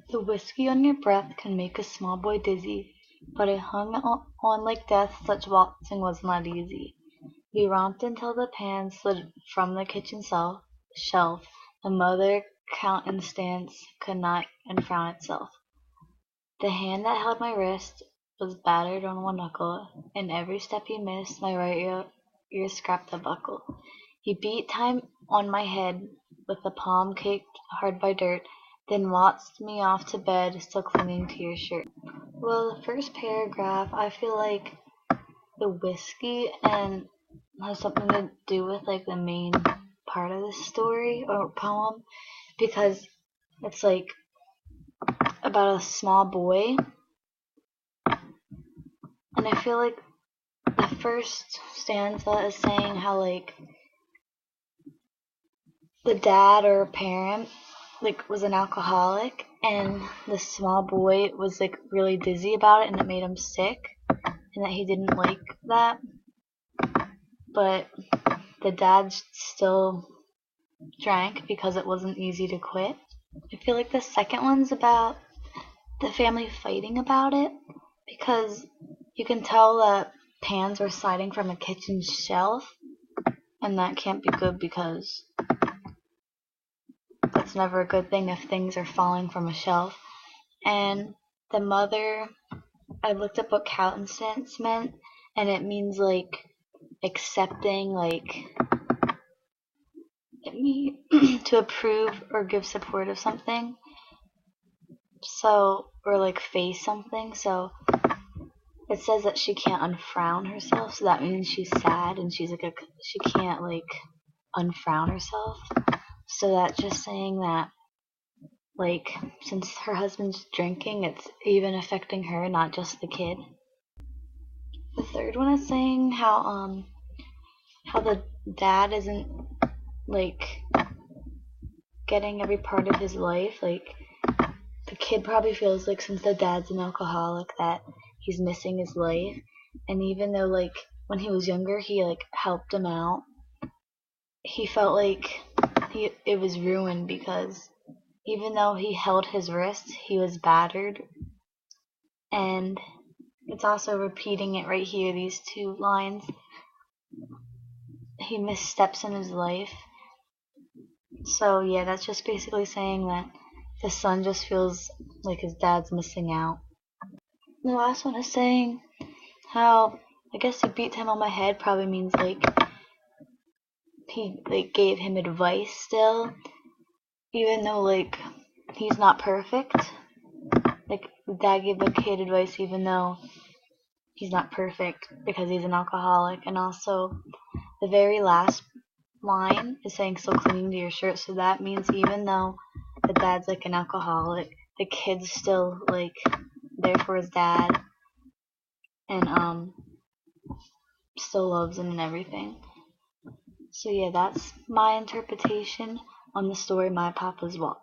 The whiskey on your breath can make a small boy dizzy, but it hung on like death, such waltzing was not easy. We romped until the pan slid from the kitchen shelf. The mother countenance could not enfrown itself. The hand that held my wrist was battered on one knuckle, and every step he missed, my right ear scrapped a buckle. He beat time on my head with a palm caked hard by dirt, then waltzed me off to bed, still clinging to your shirt. Well, the first paragraph, I feel like the whiskey and has something to do with like the main part of the story or poem because it's like about a small boy, and I feel like the first stanza is saying how like the dad or parent like was an alcoholic, and the small boy was like really dizzy about it and it made him sick, and that he didn't like that, but the dad still drank because it wasn't easy to quit. I feel like the second one's about the family fighting about it because you can tell that pans were sliding from a kitchen shelf, and that can't be good because that's never a good thing if things are falling from a shelf. And the mother, I looked up what countenance meant, and it means like accepting, like it means to approve or give support of something. So, or like face something. So it says that she can't unfrown herself, so that means she's sad and she's like she can't like unfrown herself. So that's just saying that like since her husband's drinking, it's even affecting her, not just the kid. The third one is saying how the dad isn't like getting every part of his life. Like the kid probably feels like since the dad's an alcoholic that he's missing his life, and even though like when he was younger he like helped him out, he felt like it was ruined because even though he held his wrist, he was battered. And it's also repeating it right here, these two lines. He missed steps in his life. So yeah, that's just basically saying that the son just feels like his dad's missing out. The last one is saying how I guess he beat him on my head probably means like he like gave him advice still, even though like he's not perfect. Like the dad gave the kid advice even though he's not perfect because he's an alcoholic. And also the very last line is saying still clinging to your shirt, so that means even though the dad's like an alcoholic, the kid's still like there for his dad and still loves him and everything. So yeah, that's my interpretation on the story My Papa's Waltz.